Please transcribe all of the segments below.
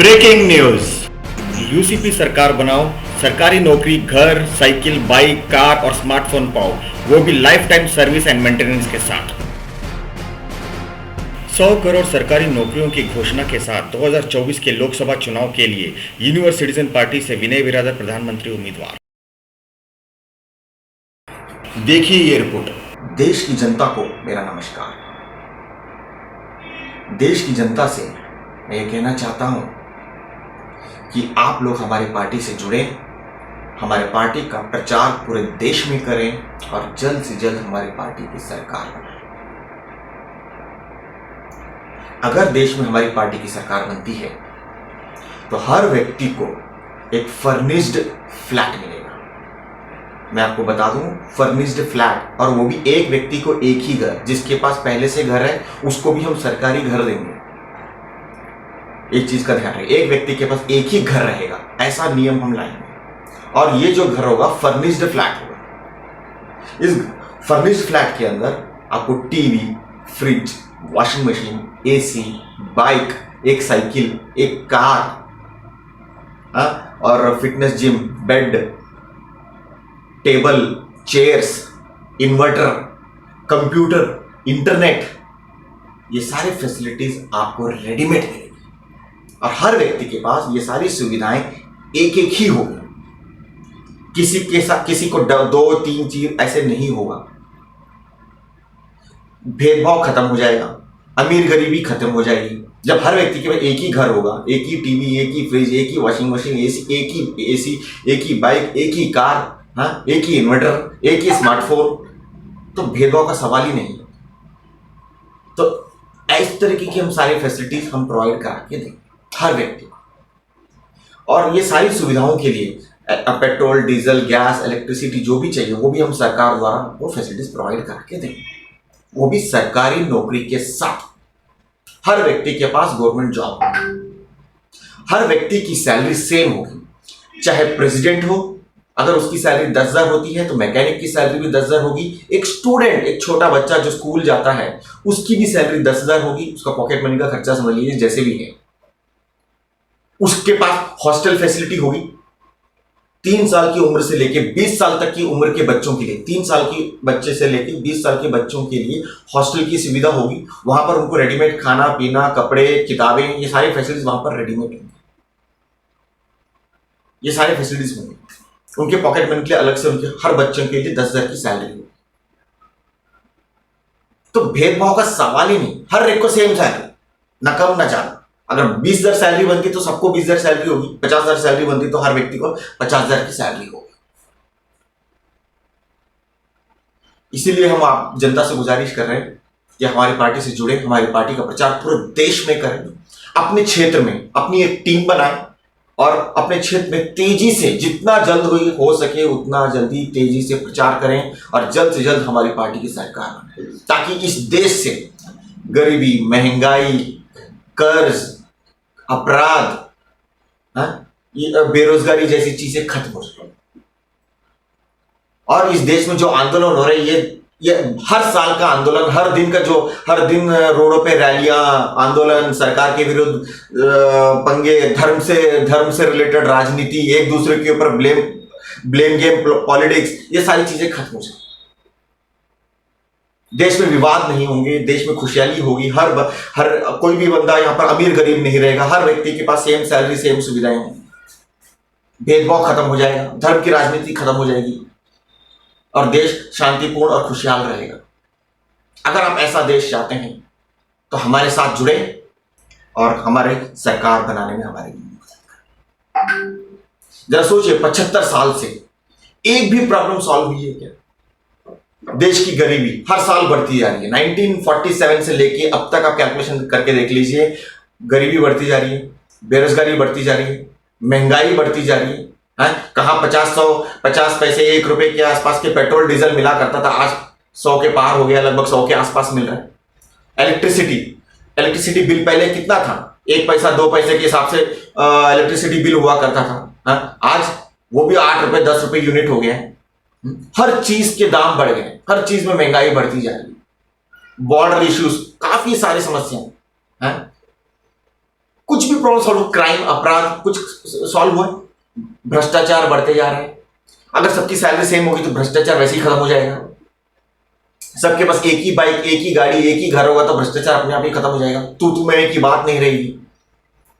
Breaking news. UCP सरकार बनाओ, सरकारी नौकरी, घर, साइकिल, बाइक, कार और स्मार्टफोन पाओ, वो भी life time service and maintenance के साथ। 100 करोड़ सरकारी नौकरियों की घोषणा के साथ 2024 के लोकसभा चुनाव के लिए यूनिवर्सल सिटीजन पार्टी से विनय बिरादर प्रधानमंत्री उम्मीदवार। देखिए ये रिपोर्ट। देश की जनता को मेरा नमस्कार। देश की जनता से मैं ये कहना चाहता हूं कि आप लोग हमारी पार्टी से जुड़े, हमारे पार्टी का प्रचार पूरे देश में करें और जल्द से जल्द हमारी पार्टी की सरकार बनाएं। अगर देश में हमारी पार्टी की सरकार बनती है तो हर व्यक्ति को एक फर्निश्ड फ्लैट मिलेगा। मैं आपको बता दूं, फर्निश्ड फ्लैट, और वो भी एक व्यक्ति को एक ही घर। जिसके पास पहले से घर है उसको भी हम सरकारी घर देंगे। एक चीज का ध्यान रखें, एक व्यक्ति के पास एक ही घर रहेगा, ऐसा नियम हम लाएंगे। और ये जो घर होगा फर्निश्ड फ्लैट होगा। इस फर्निश्ड फ्लैट के अंदर आपको TV, fridge, washing machine, AC, bike, एक साइकिल, एक कार और fitness gym, bed, table, chairs, inverter, computer, internet, ये सारे फैसिलिटीज आपको रेडीमेड मिलेगी। और हर व्यक्ति के पास ये सारी सुविधाएं एक एक ही होगी। किसी के साथ किसी को दो तीन चीज ऐसे नहीं होगा। भेदभाव खत्म हो जाएगा, अमीर गरीबी खत्म हो जाएगी। जब हर व्यक्ति के पास एक ही घर होगा, एक ही टीवी, एक ही फ्रिज, एक ही वॉशिंग मशीन, एक ही बाइक, एक ही कार, एक ही इन्वर्टर, एक ही स्मार्टफोन, तो भेदभाव का सवाल ही नहीं। तो इस तरीके की हम सारी फैसिलिटीज हम प्रोवाइड करा के देंगे हर व्यक्ति को। और ये सारी सुविधाओं के लिए पेट्रोल, डीजल, गैस, इलेक्ट्रिसिटी जो भी चाहिए वो भी हम सरकार द्वारा वो फैसिलिटीज प्रोवाइड करके देंगे, वो भी सरकारी नौकरी के साथ। हर व्यक्ति के पास गवर्नमेंट जॉब होगी, हर व्यक्ति की सैलरी सेम होगी। चाहे प्रेसिडेंट हो, अगर उसकी सैलरी 10,000 होती है तो मैकेनिक की सैलरी भी 10,000 होगी। एक स्टूडेंट, एक छोटा बच्चा जो स्कूल जाता है उसकी भी सैलरी 10,000 होगी। उसका पॉकेट मनी का खर्चा समझ लीजिए जैसे भी है। उसके पास हॉस्टल फैसिलिटी होगी। 3 साल की उम्र से लेके 20 साल तक की उम्र के बच्चों के लिए, 3 साल की बच्चे से लेके 20 साल के बच्चों के लिए हॉस्टल की सुविधा होगी। वहां पर उनको रेडीमेड खाना पीना, कपड़े, किताबें, ये सारी फैसिलिटीज वहां पर रेडीमेड होंगी। ये सारी फैसिलिटीज होंगी। उनके पॉकेट मनी के लिए अलग से उनके हर बच्चों के लिए 10,000 की सैलरी होगी। तो भेदभाव का सवाल ही नहीं, हर एक को सेम सैलरी, न कम न ज्यादा। अगर 20,000 सैलरी बनती तो सबको 20,000 सैलरी होगी, 50,000 सैलरी बनती तो हर व्यक्ति को 50,000 की सैलरी होगी। इसीलिए हम आप जनता से गुजारिश कर रहे हैं कि हमारी पार्टी से जुड़े, हमारी पार्टी का प्रचार पूरे देश में करें। अपने क्षेत्र में अपनी एक टीम बनाएं और अपने क्षेत्र में तेजी से, जितना जल्द हो सके उतना जल्दी तेजी से प्रचार करें और जल्द से जल्द हमारी पार्टी की सरकार बने, ताकि इस देश से गरीबी, महंगाई, कर्ज, अपराध, बेरोजगारी जैसी चीजें खत्म हो सके। और इस देश में जो आंदोलन हो रहे हैं, ये हर साल का आंदोलन, हर दिन रोडों पे रैलियां, आंदोलन, सरकार के विरुद्ध पंगे, धर्म से रिलेटेड राजनीति, एक दूसरे के ऊपर ब्लेम गेम, पॉलिटिक्स, ये सारी चीजें खत्म हो जाए। देश में विवाद नहीं होंगे, देश में खुशहाली होगी। हर कोई भी बंदा यहाँ पर अमीर गरीब नहीं रहेगा। हर व्यक्ति के पास सेम सैलरी, सेम सुविधाएं होंगी। भेदभाव खत्म हो जाएगा, धर्म की राजनीति खत्म हो जाएगी और देश शांतिपूर्ण और खुशहाल रहेगा। अगर आप ऐसा देश चाहते हैं तो हमारे साथ जुड़े और हमारे सरकार बनाने में हमारी मदद करें। जरा सोचिए, 75 साल से एक भी प्रॉब्लम सॉल्व हुई है क्या? देश की गरीबी हर साल बढ़ती जा रही है। 1947 से लेके अब तक आप कैलकुलेशन करके देख लीजिए, गरीबी बढ़ती जा रही है, बेरोजगारी बढ़ती जा रही है, महंगाई बढ़ती जा रही है। कहाँ 50 पैसे, 1 रुपए के आसपास के पेट्रोल डीजल मिला करता था, आज 100 के पार हो गया, लगभग 100 के आसपास मिल रहा है। इलेक्ट्रिसिटी बिल पहले कितना था? 1 पैसा 2 पैसे के हिसाब से इलेक्ट्रिसिटी बिल हुआ करता था। आज वो भी 8 रुपए 10 रुपए यूनिट हो गया है। हर चीज के दाम बढ़ गए, हर चीज में महंगाई बढ़ती जा रही है। बॉर्डर इश्यूज, काफी सारी समस्याएं हैं। कुछ भी प्रॉब्लम सॉल्व, क्राइम अपराध कुछ सॉल्व हुआ है? भ्रष्टाचार बढ़ते जा रहे हैं। अगर सबकी सैलरी सेम होगी तो भ्रष्टाचार वैसे ही खत्म हो जाएगा। सबके पास एक ही बाइक, एक ही गाड़ी, एक ही घर होगा तो भ्रष्टाचार अपने आप ही खत्म हो जाएगा। तू मैं की बात नहीं रहेगी।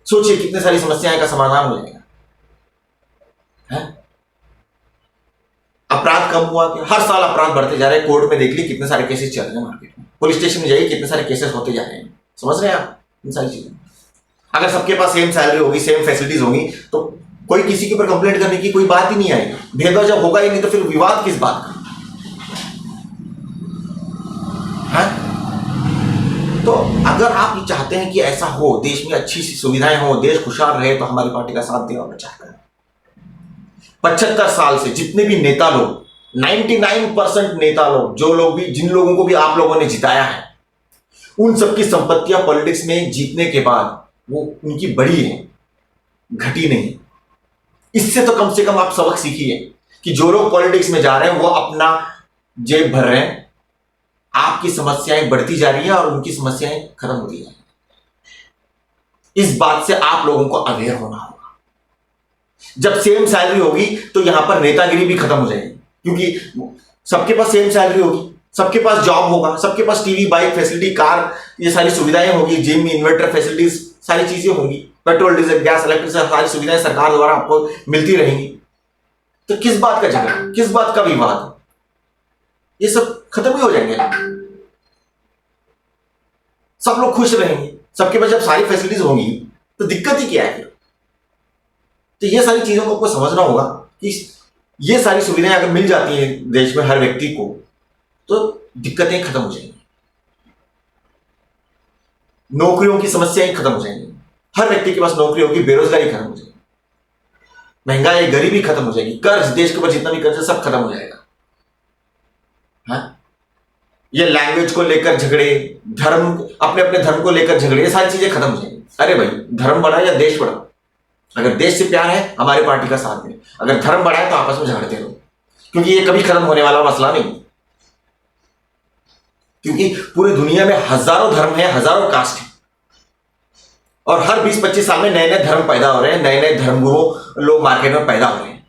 सोचिए कितने सारी समस्याएं का समाधान हो जाएगा। अपराध कम हुआ क्या? हर साल अपराध बढ़ते जा रहे हैं। कोर्ट में देख ली कितने सारे केसेस चल रहे हैं मार्केट में। पुलिस स्टेशन में जाइए कितने सारे केसेस होते जा रहे हैं। समझ रहे हैं आप इन सारी चीजें? अगर सबके पास सेम सैलरी होगी, सेम फैसिलिटीज होंगी तो कोई किसी के ऊपर कंप्लेंट करने की कोई बात ही नहीं आएगी। भेदभाव जब होगा ही नहीं तो फिर विवाद किस बात का? तो अगर आप ये चाहते हैं कि ऐसा हो, देश में अच्छी सी सुविधाएं हो, देश खुशहाल रहे, तो हमारी पार्टी का साथ दें और प्रचार करें। 75 साल से जितने भी नेता लोग, 99% नेता लोग, जो लोग भी, जिन लोगों को भी आप लोगों ने जिताया है, उन सबकी संपत्तियां पॉलिटिक्स में जीतने के बाद वो उनकी बढ़ी है, घटी नहीं। इससे तो कम से कम आप सबक सीखिए कि जो लोग पॉलिटिक्स में जा रहे हैं वो अपना जेब भर रहे हैं, आपकी समस्याएं बढ़ती जा रही है और उनकी समस्याएं खत्म होती जा रही है। इस बात से आप लोगों को अवेयर होना होगा। जब सेम सैलरी होगी तो यहां पर नेतागिरी भी खत्म हो जाएगी, क्योंकि सबके पास सेम सैलरी होगी, सबके पास जॉब होगा, सबके पास टीवी, बाइक, फैसिलिटी, कार, ये सारी सुविधाएं होगी, जिम, इन्वर्टर फैसिलिटीज, सारी चीजें होंगी, पेट्रोल, डीजल, गैस, इलेक्ट्रिसिटी, सारी सुविधाएं सरकार द्वारा आपको मिलती रहेंगी। तो किस बात का झगड़ा, किस बात का विवाद? ये सब खत्म ही हो जाएंगे। सब लोग खुश रहेंगे। सबके पास जब सारी फैसिलिटीज होंगी तो दिक्कत ही क्या है? तो ये सारी चीजों को आपको समझना होगा कि ये सारी सुविधाएं अगर मिल जाती हैं देश में हर व्यक्ति को तो दिक्कतें खत्म हो जाएंगी, नौकरियों की समस्याएं खत्म हो जाएंगी, हर व्यक्ति के पास नौकरी होगी, बेरोजगारी खत्म हो जाएगी, महंगाई, गरीबी खत्म हो जाएगी, कर्ज, देश के ऊपर जितना भी कर्ज है सब खत्म हो जाएगा। ये लैंग्वेज को लेकर झगड़े, धर्म, अपने अपने धर्म को लेकर झगड़े, ये सारी चीजें खत्म हो जाएंगी। अरे भाई, धर्म बड़ा या देश बड़ा? अगर देश से प्यार है हमारी पार्टी का साथ दें, अगर धर्म बड़ा है तो आपस में झगड़ते रहो, क्योंकि ये कभी खत्म होने वाला मसला नहीं। क्योंकि पूरी दुनिया में हजारों धर्म है, हजारों कास्ट है, और हर 20-25 साल में नए नए धर्म पैदा हो रहे हैं, नए नए धर्मगुरु लोग मार्केट में पैदा हो रहे हैं।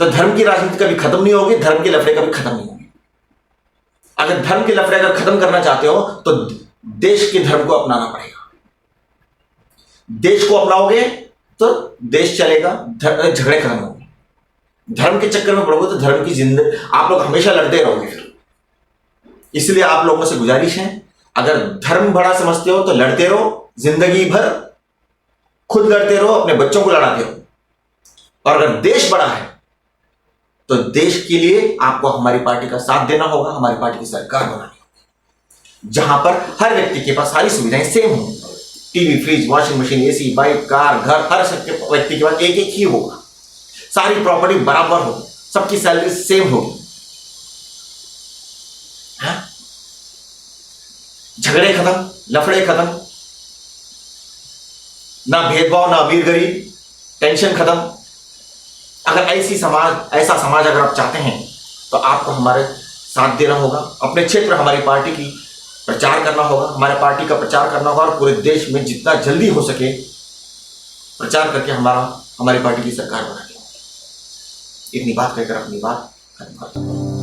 तो धर्म की राजनीति कभी खत्म नहीं होगी, धर्म के लफड़े कभी खत्म नहीं होंगे। अगर धर्म के लफड़े अगर खत्म करना चाहते हो तो देश के धर्म को अपनाना पड़ेगा। देश को अपनाओगे तो देश चलेगा, झगड़े खत्म होंगे। धर्म के चक्कर में पड़ोगे तो धर्म की जिंदगी आप लोग हमेशा लड़ते रहोगे फिर। इसलिए आप लोगों से गुजारिश है, अगर धर्म बड़ा समझते हो तो लड़ते रहो जिंदगी भर, खुद लड़ते रहो, अपने बच्चों को लड़ाते रहो। और अगर देश बड़ा है तो देश के लिए आपको हमारी पार्टी का साथ देना होगा, हमारी पार्टी की सरकार बनानी होगी, जहां पर हर व्यक्ति के पास सारी सुविधाएं सेम होंगी। TV, fridge, washing machine, AC, bike, car, घर, हर व्यक्ति के पास एक एक ही होगा। सारी प्रॉपर्टी बराबर होगी, सबकी सैलरी सेम होगी। झगड़े खत्म, लफड़े खत्म, ना भेदभाव, ना अमीर गरीब, टेंशन खत्म। अगर ऐसा समाज अगर आप चाहते हैं तो आपको हमारे साथ देना होगा, अपने क्षेत्र हमारी पार्टी की प्रचार करना होगा, हमारे पार्टी का प्रचार करना होगा, और पूरे देश में जितना जल्दी हो सके प्रचार करके हमारी पार्टी की सरकार बनानी होगी। इतनी बात कहकर अपनी बात खत्म करता हूं।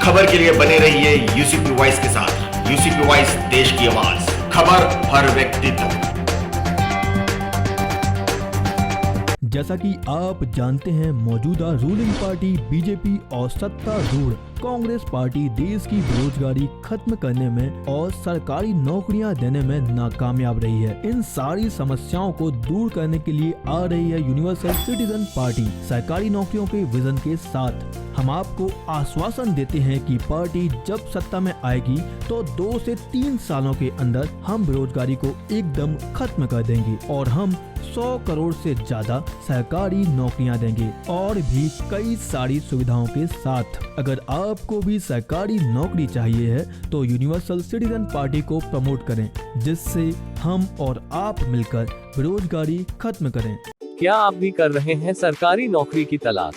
खबर के लिए बने रहिए यूसीपी वॉइस के साथ। यूसीपी वॉइस, देश की आवाज, खबर हर व्यक्ति तक। जैसा कि आप जानते हैं, मौजूदा रूलिंग पार्टी बीजेपी और सत्तारूढ़ कांग्रेस पार्टी देश की बेरोजगारी खत्म करने में और सरकारी नौकरियां देने में नाकामयाब रही है। इन सारी समस्याओं को दूर करने के लिए आ रही है यूनिवर्सल सिटीजन पार्टी सरकारी नौकरियों के विजन के साथ। हम आपको आश्वासन देते हैं कि पार्टी जब सत्ता में आएगी तो 2 से 3 सालों के अंदर हम बेरोजगारी को एकदम खत्म कर देंगे और हम 100 करोड़ से ज्यादा सरकारी नौकरियां देंगे और भी कई सारी सुविधाओं के साथ। अगर आपको भी सरकारी नौकरी चाहिए है तो यूनिवर्सल सिटीजन पार्टी को प्रमोट करें, जिससे हम और आप मिलकर बेरोजगारी खत्म करें। क्या आप भी कर रहे हैं सरकारी नौकरी की तलाश?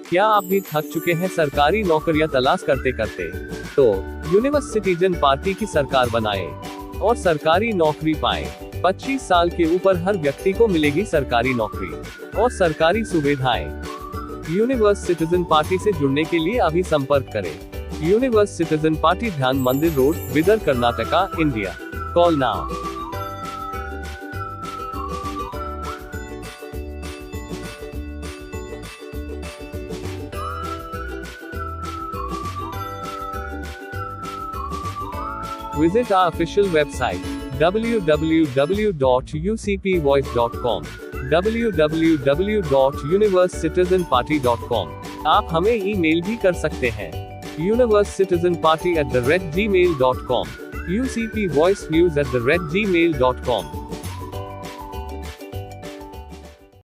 क्या आप भी थक चुके हैं सरकारी नौकरियां तलाश करते करते? तो यूनिवर्सल सिटीजन पार्टी की सरकार बनाए और सरकारी नौकरी पाए। 25 साल के ऊपर हर व्यक्ति को मिलेगी सरकारी नौकरी और सरकारी सुविधाएं। यूनिवर्सल सिटीजन पार्टी से जुड़ने के लिए अभी संपर्क करें। यूनिवर्सल सिटीजन पार्टी, ध्यान मंदिर road, Bidar, Karnataka, India. Call now. Visit our official website www.ucpvoice.com, www.universecitizenparty.com। आप हमें ईमेल भी कर सकते हैं universecitizenparty@gmail.com, ucpvoicenews@gmail.com।